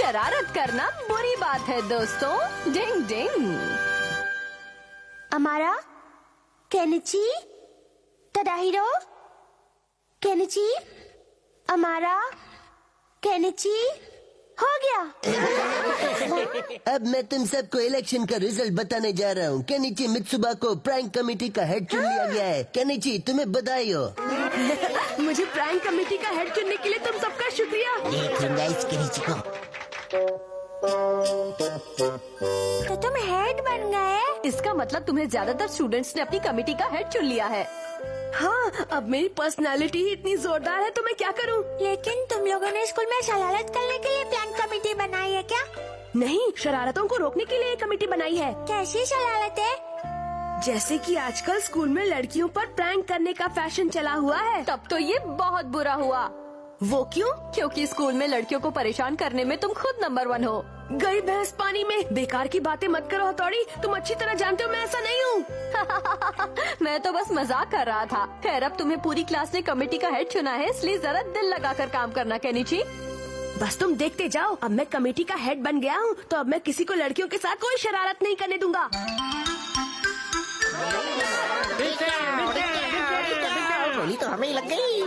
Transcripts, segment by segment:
शरारत करना बुरी बात है दोस्तों। डिंग डिंग। अमारा, केनिची, तडाहिरो, केनिची, अमारा, केनिची, हो गया। अब मैं तुम सबको इलेक्शन का रिजल्ट बताने जा रहा हूँ। केनिची मित्सुबा को प्रैंक कमेटी का हेड चुन लिया गया है। केनिची तुम्हें बधाई हो। मुझे प्रैंक कमेटी का हेड चुनने के लिए तुम सबका शुक्रिया। देखूंगा इस केनिची को। तो तुम हेड बन गए? इसका मतलब तुम्हें ज्यादातर स्टूडेंट्स ने अपनी कमेटी का हेड चुन लिया है। हाँ, अब मेरी पर्सनालिटी ही इतनी जोरदार है तो मैं क्या करूँ? लेकिन तुम लोगों ने स्कूल में शरारत करने के लिए प्लान कमेटी बनाई है क्या? नहीं, शरारतों को रोकने के लिए एक कमेटी बनाई है। कैसी शरारत है? जैसे कि आजकल स्कूल में लड़कियों पर प्रैंक करने का फैशन चला हुआ है। तब तो ये बहुत बुरा हुआ। वो क्यों? क्योंकि स्कूल में लड़कियों को परेशान करने में तुम खुद नंबर 1 हो। गई भैंस पानी में। बेकार की बातें मत करो हथौड़ी, तुम अच्छी तरह जानते हो मैं ऐसा नहीं हूँ। मैं तो बस मजाक कर रहा था। खैर, अब तुम्हें पूरी क्लास ने कमेटी का हेड चुना है, इसलिए जरा दिल लगाकर काम करना केनिची। बस तुम देखते जाओ, अब मैं कमेटी का हेड बन गया हूँ तो अब मैं किसी को लड़कियों के साथ कोई शरारत नहीं करने दूंगा। गोली तो हमें लग गई।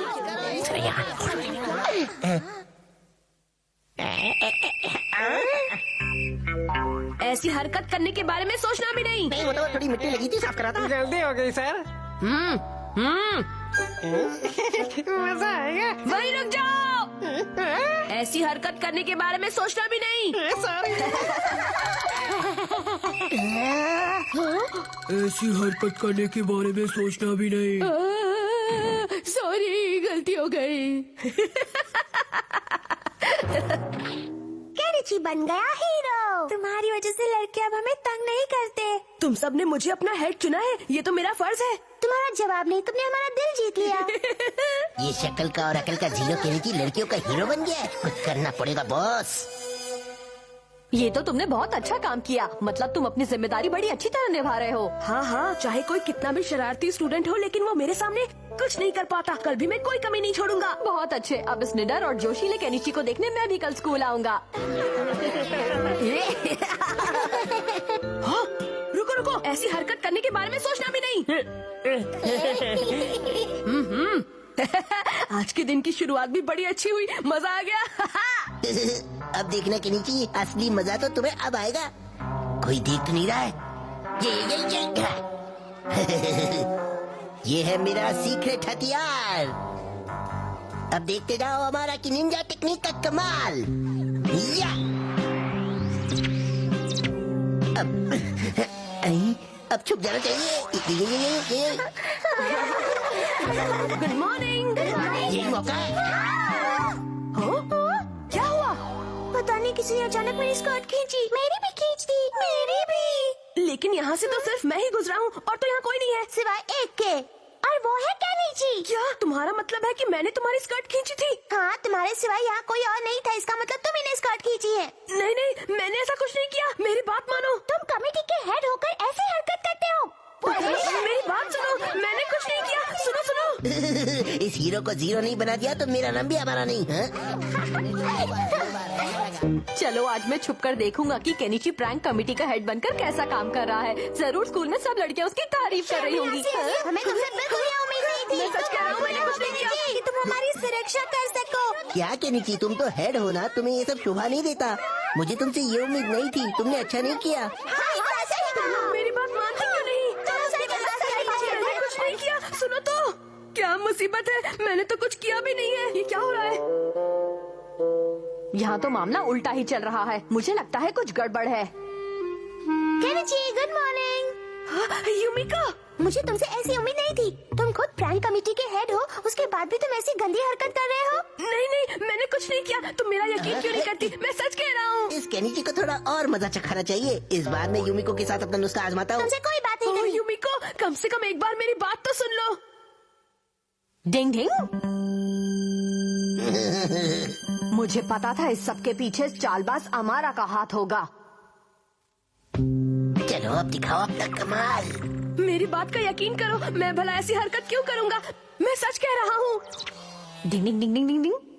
ऐसी हरकत करने के बारे में सोचना भी नहीं। नहीं, वो तो थोड़ी मिट्टी लगी थी, साफ करा था। जल्दी हो गई सर। मजा आएगा। वहीं रुक जाओ। ऐसी हरकत करने के बारे में सोचना भी नहीं। ऐसी हरकत करने के बारे में सोचना भी नहीं। सॉरी, गलती हो गई। केनिची बन गया हीरो। तुम्हारी वजह से लड़के अब हमें तंग नहीं करते। तुम सब ने मुझे अपना हेड चुना है, ये तो मेरा फर्ज है। तुम्हारा जवाब नहीं, तुमने हमारा दिल जीत लिया। ये शक्ल का और अकल का जीरो केनिची लड़कियों का हीरो बन गया है। कुछ करना पड़ेगा बॉस। ये तो तुमने बहुत अच्छा काम किया। मतलब तुम अपनी जिम्मेदारी बड़ी अच्छी तरह निभा रहे हो। हाँ हाँ, चाहे कोई कितना भी शरारती स्टूडेंट हो, लेकिन वो मेरे सामने कुछ नहीं कर पाता। कल भी मैं कोई कमी नहीं छोड़ूंगा। बहुत अच्छे। अब इस निडर और जोशीले केनिची को देखने मैं भी कल स्कूल आऊंगा। हाँ, रुको रुको, ऐसी हरकत करने के बारे में सोचना भी नहीं। आज के दिन की शुरुआत भी बड़ी अच्छी हुई, मजा आ गया। अब देखना केनिची, असली मजा तो तुम्हें अब आएगा। कोई देख तो नहीं रहा है। ये है मेरा सीक्रेट हथियार। अब देखते जाओ हमारा की निंजा टेक्निक का कमाल। या अब छुप जाना चाहिए। Good morning. यही मौका है। क्या हुआ? पता नहीं किसी ने अचानक मेरी स्कर्ट खींची। मेरी भी खींच दी। मेरी भी। लेकिन यहाँ से तो सिर्फ मैं ही गुजरा हूँ और तो यहाँ कोई नहीं है सिवाय एक के, और वो है केनिची। क्या तुम्हारा मतलब है कि मैंने तुम्हारी स्कर्ट खींची थी? हाँ, तुम्हारे सिवाय यहाँ कोई और नहीं था। इसका मतलब तुम ही ने स्कर्ट खींची है। नहीं नहीं, मैंने ऐसा कुछ नहीं किया। मेरी बात मानो। तुम कमेटी के हेड होकर ऐसी हरकत करते हो। मेरी बात सुनो, मैंने कुछ नहीं किया। सुनो सुनो। इस हीरो को जीरो नहीं बना दिया तो मेरा नाम भी हमारा नहीं है। चलो आज मैं छुपकर देखूंगा कि केनिची प्रैंक कमेटी का हेड बनकर कैसा काम कर रहा है। जरूर स्कूल में सब लड़कियां उसकी तारीफ कर रही होंगी। हमें तुमसे बिल्कुल ये उम्मीद नहीं थी। मैं सच कह रहा हूँ, मैंने कुछ नहीं किया। कि तुम हमारी सुरक्षा कर सको। क्या केनिची, तुम तो हेड हो ना, तुम्हें ये सब शोभा नहीं देता। मुझे तुमसे ये उम्मीद नहीं थी। तुमने अच्छा नहीं किया। मेरी बात मानती क्यों नहीं? मैंने कुछ नहीं किया। सुनो तो, क्या मुसीबत है? मैंने तो कुछ किया भी नहीं है। ये क्या हो रहा है? यहाँ तो मामला उल्टा ही चल रहा है। मुझे लगता है कुछ गड़बड़ है। Kenichi, good morning. यूमिका, मुझे तुमसे ऐसी उम्मीद नहीं थी। तुम खुद प्रैंक कमेटी के हेड हो, उसके बाद भी तुम ऐसी गंदी हरकत कर रहे हो। नहीं नहीं, मैंने कुछ नहीं किया। तुम मेरा यकीन क्यों नहीं करती? मैं सच कह रहा हूँ। इस केनिची को थोड़ा और मजा चखाना चाहिए। इस बार मैं यूमिको के साथ अपना नुस्खा आजमाता हूँ। तुमसे कोई बात नहीं करनी। यूमिको, कम से कम एक बार मेरी बात तो सुन लो। डिंग डिंग। मुझे पता था इस सब के पीछे चालबाज अमारा का हाथ होगा। चलो अब दिखाओ अपना कमाल। मेरी बात का यकीन करो, मैं भला ऐसी हरकत क्यों करूँगा? मैं सच कह रहा हूँ। डिंग डिंग डिंग डिंग डिंग डिंग।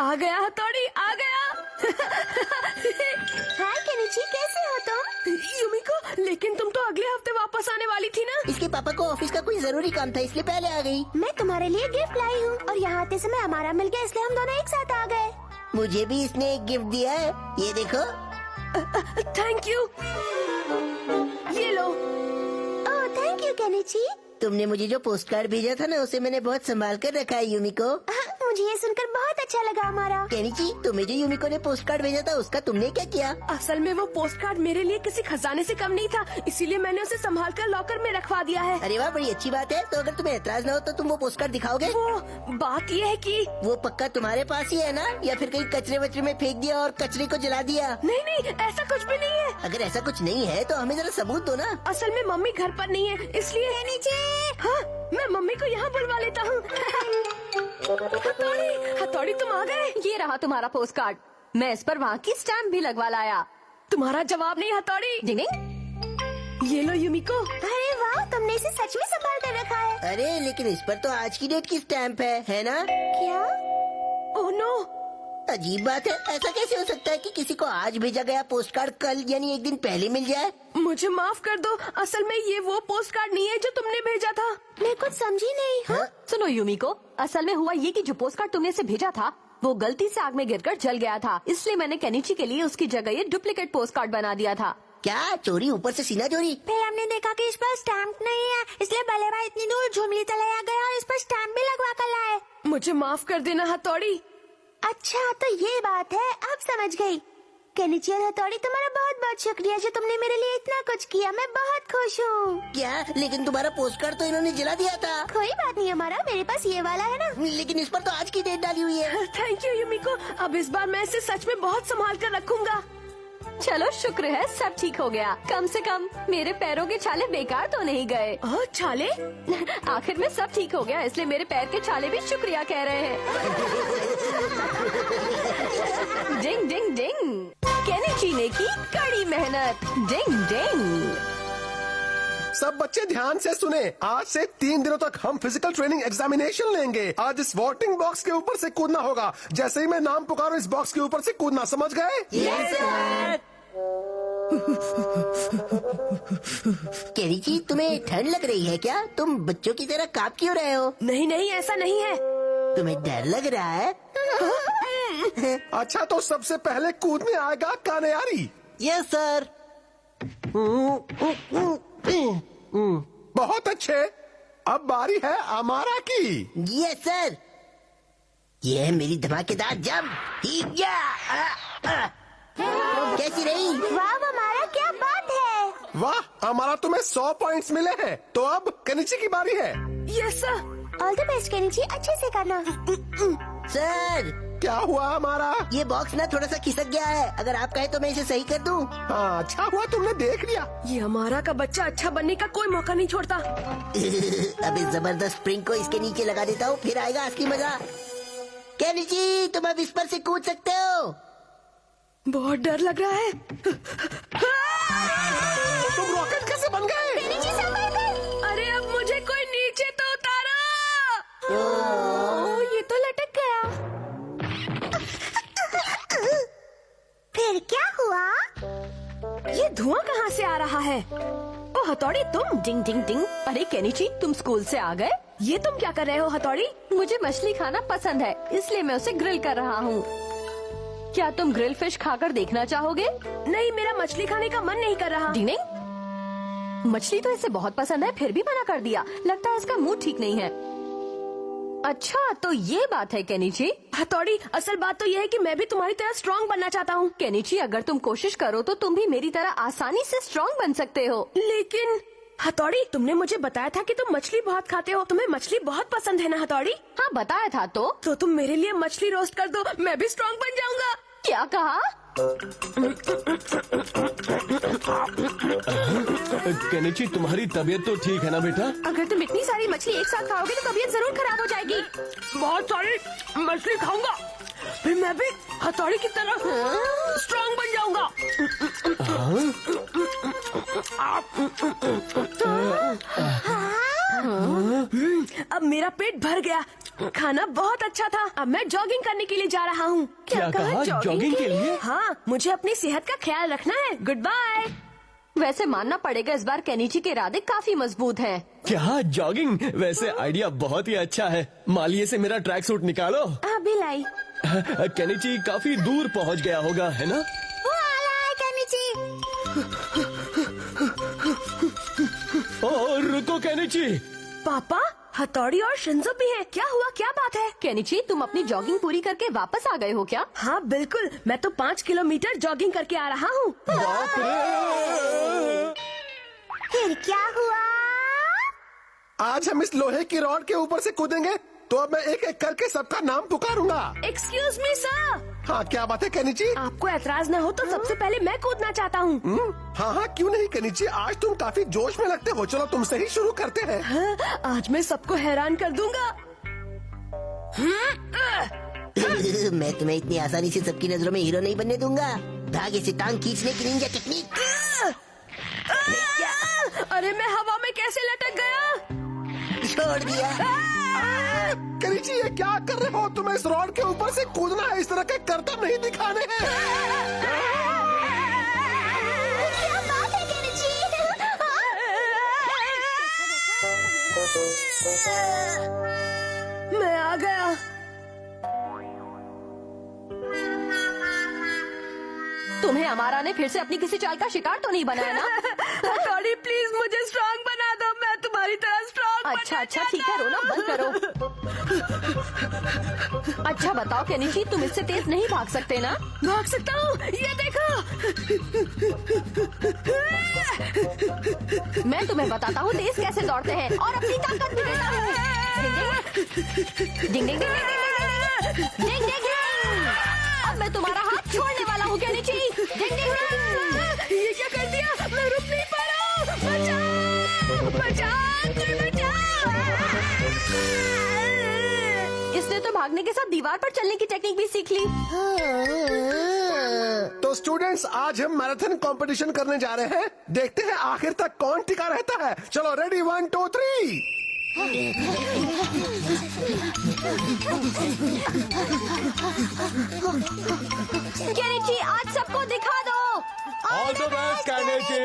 आ गया हथौड़ी, आ गया। हाय केनिची, कैसे हो तुम? युमिको, लेकिन तुम तो अगले हफ्ते वापस आने वाली थी ना? इसके पापा को ऑफिस का कोई जरूरी काम था इसलिए पहले आ गई। मैं तुम्हारे लिए गिफ्ट लाई हूँ और यहाँ आते समय हमारा मिल गया इसलिए हम दोनों एक साथ आ गए। मुझे भी इसने एक गिफ्ट दिया है, ये देखो। Thank you. ये लो। Oh thank you Kenichi. तुमने मुझे जो पोस्ट कार्ड भेजा था ना, उसे मैंने बहुत संभाल कर रखा है युमिको। मुझे ये सुनकर बहुत अच्छा लगा हमारा। केनिची, तुम्हें जो युमिको ने पोस्ट कार्ड भेजा था उसका तुमने क्या किया? असल में वो पोस्ट कार्ड मेरे लिए किसी खजाने से कम नहीं था, इसीलिए मैंने उसे संभाल कर लॉकर में रखवा दिया है। अरे वाह, बड़ी अच्छी बात है। तो अगर तुम्हें एतराज ना हो तो तुम वो पोस्ट कार्ड दिखाओगे? वो बात ये है कि वो पक्का तुम्हारे पास ही है ना, या फिर कहीं कचरे वचरे में फेंक दिया और कचरे को जला दिया? नहीं नहीं, ऐसा कुछ भी नहीं है। अगर ऐसा कुछ नहीं है तो हमें जरा सबूत दो ना। असल में मम्मी घर पर नहीं है, इसलिए नीचे। हाँ, मैं मम्मी को यहाँ बुलवा लेता हूँ। हथौड़ी तुम आ गए। ये रहा तुम्हारा पोस्ट कार्ड। मैं इस पर वहाँ की स्टैम्प भी लगवा लाया। तुम्हारा जवाब नहीं हथौड़ी। डिंग। ये लो युमिको। अरे वाह, तुमने इसे सच में संभाल कर रखा है। अरे लेकिन इस पर तो आज की डेट की स्टैम्प है ना? क्या? ओह नो, अजीब बात है, ऐसा कैसे हो सकता है कि किसी को आज भेजा गया पोस्ट कार्ड कल यानी एक दिन पहले मिल जाए? मुझे माफ कर दो, असल में ये वो पोस्ट कार्ड नहीं है जो तुमने भेजा था। मैं कुछ समझी नहीं। हाँ? सुनो युमिको, असल में हुआ ये कि जो पोस्ट कार्ड तुमने इसे भेजा था वो गलती से आग में गिरकर जल गया था, इसलिए मैंने केनिची के लिए उसकी जगह ये डुप्लीकेट पोस्ट कार्ड बना दिया था। क्या चोरी, ऊपर से सीना चोरी? फिर हमने देखा कि इस पर स्टैम्प नहीं है, इसलिए भले भाई इतनी दूर झुमली तले गया और इस पर स्टैम्प भी लगवा कर लाए। मुझे माफ कर देना हथौड़ी। अच्छा तो ये बात है, अब समझ गई। केनिची और हथौड़ी, तुम्हारा बहुत बहुत शुक्रिया जो तुमने मेरे लिए इतना कुछ किया। मैं बहुत खुश हूँ। क्या? लेकिन तुम्हारा पोस्ट कार्ड तो इन्होंने जला दिया था। कोई बात नहीं, हमारा मेरे पास ये वाला है ना। लेकिन इस पर तो आज की डेट डाली हुई है। थैंक यू युमिको, अब इस बार मैं इसे सच में बहुत संभाल कर रखूंगा। चलो शुक्र है सब ठीक हो गया। कम से कम मेरे पैरों के छाले बेकार तो नहीं गए। ओह छाले? आखिर में सब ठीक हो गया, इसलिए मेरे पैर के छाले भी शुक्रिया कह रहे हैं। डिंग डिंग डिंग। केनिची ने की कड़ी मेहनत। डिंग डिंग। सब बच्चे ध्यान से सुने, आज से 3 दिनों तक हम फिजिकल ट्रेनिंग एग्जामिनेशन लेंगे। आज इस वोटिंग बॉक्स के ऊपर से कूदना होगा। जैसे ही मैं नाम पुकारूं इस बॉक्स के ऊपर से कूदना, समझ गए? Yes sir. केनिची, तुम्हें ठंड लग रही है क्या? तुम बच्चों की तरह कांप क्यों रहे हो? नहीं नहीं, ऐसा नहीं है। तुम्हें डर लग रहा है? अच्छा तो सबसे पहले कूदने आएगा कानयारी। Yes sir. बहुत अच्छे, अब बारी है अमारा की। Yes sir. ये है मेरी धमाकेदार जंप। कैसी रही? वाह हमारा, क्या बात है। वाह, हमारा तुम्हें 100 पॉइंट्स मिले हैं। तो अब केनिची की बारी है। Yes sir. All the best Kenichi, अच्छे से करना। सर, क्या हुआ हमारा? ये बॉक्स ना थोड़ा सा खिसक गया है, अगर आप कहे तो मैं इसे सही कर दूं। हाँ, अच्छा हुआ तुमने देख लिया। ये हमारा का बच्चा अच्छा बनने का कोई मौका नहीं छोड़ता। अब इस जबरदस्त स्प्रिंग को इसके नीचे लगा देता हूँ, फिर आएगा असली मजा। केनिची, तुम अब इस पर से कूद सकते हो। बहुत डर लग रहा है। तुम रॉकेट कैसे बन गए? अरे अब मुझे कोई नीचे तो उतारो। ओह, ये तो लटक गया। फिर क्या हुआ? ये धुआं कहाँ से आ रहा है? ओ हथौड़ी तुम। डिंग डिंग डिंग। अरे केनिची, तुम स्कूल से आ गए? ये तुम क्या कर रहे हो हथौड़ी? मुझे मछली खाना पसंद है, इसलिए मैं उसे ग्रिल कर रहा हूँ। क्या तुम ग्रिल फिश खाकर देखना चाहोगे? नहीं, मेरा मछली खाने का मन नहीं कर रहा। डिंग, मछली तो इसे बहुत पसंद है, फिर भी मना कर दिया। लगता है इसका मूड ठीक नहीं है। अच्छा तो ये बात है केनिची। हथौड़ी, असल बात तो ये है कि मैं भी तुम्हारी तरह स्ट्रॉन्ग बनना चाहता हूँ। केनिची, अगर तुम कोशिश करो तो तुम भी मेरी तरह आसानी से स्ट्रॉन्ग बन सकते हो। लेकिन हथौड़ी, तुमने मुझे बताया था कि तुम मछली बहुत खाते हो। तुम्हें मछली बहुत पसंद है ना हथौड़ी? हाँ बताया था। तो तुम मेरे लिए मछली रोस्ट कर दो, मैं भी स्ट्रॉन्ग बन जाऊंगा। क्या कहा? केनिची, तुम्हारी तबीयत तो ठीक है ना बेटा? अगर तुम इतनी सारी मछली एक साथ खाओगे तो तबीयत जरूर खराब हो जाएगी। बहुत सारी मछली खाऊंगा, फिर मैं भी हथौड़ी की तरह स्ट्रॉन्ग बन जाऊंगा। अब मेरा पेट भर गया, खाना बहुत अच्छा था। अब मैं जॉगिंग करने के लिए जा रहा हूँ। क्या कहा? जॉगिंग के लिए? हाँ, मुझे अपनी सेहत का ख्याल रखना है। Good bye. वैसे मानना पड़ेगा इस बार केनिची के इरादे काफी मजबूत हैं। क्या जॉगिंग? वैसे आइडिया बहुत ही अच्छा है। मालिये से मेरा ट्रैक सूट निकालो। अभी लाई। केनिची काफी दूर पहुंच गया होगा, है ना? वो आ रहा है केनिची। और रुको केनिची। पापा, हथौड़ी और शिंजो भी हैं। क्या हुआ? क्या बात है? केनिची, तुम अपनी जॉगिंग पूरी करके वापस आ गए हो क्या? हाँ बिल्कुल, मैं तो 5 किलोमीटर जॉगिंग करके आ रहा हूँ। बाप रे! फिर क्या हुआ? आज हम इस लोहे की रॉड के ऊपर से कूदेंगे, तो अब मैं एक एक करके सबका नाम पुकारूंगा। Excuse me sir. हाँ, क्या बात है केनिची? आपको एतराज न हो तो सबसे पहले मैं कूदना चाहता हूँ। हाँ हाँ, क्यों नहीं केनिची, आज तुम काफी जोश में लगते हो। चलो तुमसे ही शुरू करते हैं। हाँ, आज मैं सबको हैरान कर दूंगा। मैं तुम्हें इतनी आसानी से सबकी नजरों में हीरो नहीं बनने दूंगा। धागे से टांग खींचने की निंजा टेक्निक। अरे मैं हवा में कैसे लटक गया? छोड़ दिया। केनिची, ये क्या कर रहे हो? तुम्हें इस रॉड के ऊपर से कूदना है, इस तरह के करतब नहीं दिखाने हैं। क्या बात है केनिची? मैं आ गया। तुम्हें अमारा ने फिर से अपनी किसी चाल का शिकार तो नहीं बनाया ना? हथौड़ी, प्लीज मुझे स्ट्रांग बना दो। मैं तुम्हारी तरह स्ट्रांग। अच्छा ठीक है, रोना बंद करो। अच्छा बताओ केनिची, तुम इससे तेज नहीं भाग सकते ना? भाग सकता हूँ, ये देखो। मैं तुम्हें बताता हूँ तेज कैसे दौड़ते हैं और अपनी ताकत भी देता हूँ। डिंग डिंग डिंग डिंग डिंग डिंग डिंग। अब मैं तुम्हारा हाथ छोड़ने वाला हूँ केनिची। डिंग डिंग डिंग। ये क्या कर दिया? मैं रुक नहीं पा रहा हूँ। बचाओ बचाओ, कोई बचाओ। इसने तो भागने के साथ दीवार पर चलने की टेक्निक भी सीख ली। तो स्टूडेंट्स, आज हम मैराथन कंपटीशन करने जा रहे हैं। देखते हैं आखिर तक कौन टिका रहता है। चलो रेडी, 1 2 3। केनिची, आज सबको दिखा दो। All the best Kenichi.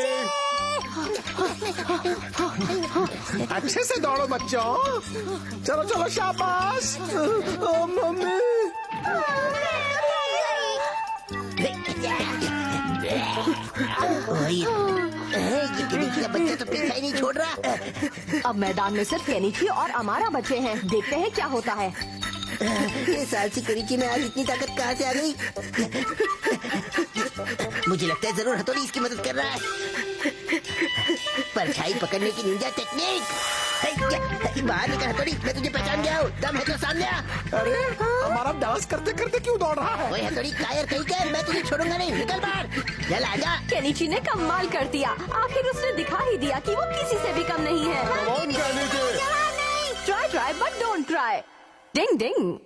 अच्छे से दौड़ो बच्चों। चलो चलो, शाबाश। ओ मम्मी। ये केनिची का बच्चा तो पीछा ही नहीं छोड़ रहा। अब मैदान में सिर्फ केनिची और अमारा बचे हैं। देखते हैं क्या होता है। ये सालसी केनिची में आज इतनी ताकत कहाँ से आ गई? मुझे लगता है जरूर हथौड़ी इसकी मदद कर रहा है। परछाई पकड़ने की निंजा टेक्निक। बाहर निकल हथौड़ी, मैं तुझे पहचान गया हूँ। दम है तो सामने आ। अरे हमारा डांस करते करते क्यों दौड़ रहा है? ओए हथौड़ी, कायर कहीं के, मैं तुझे छोड़ूंगा नहीं। निकल बाहर, चल आजा। केनिची ने कमाल कर दिया। आखिर उसने दिखा ही दिया कि वो किसी से भी कम नहीं है। कौन Kenichi? Try but don't try. Ding ding.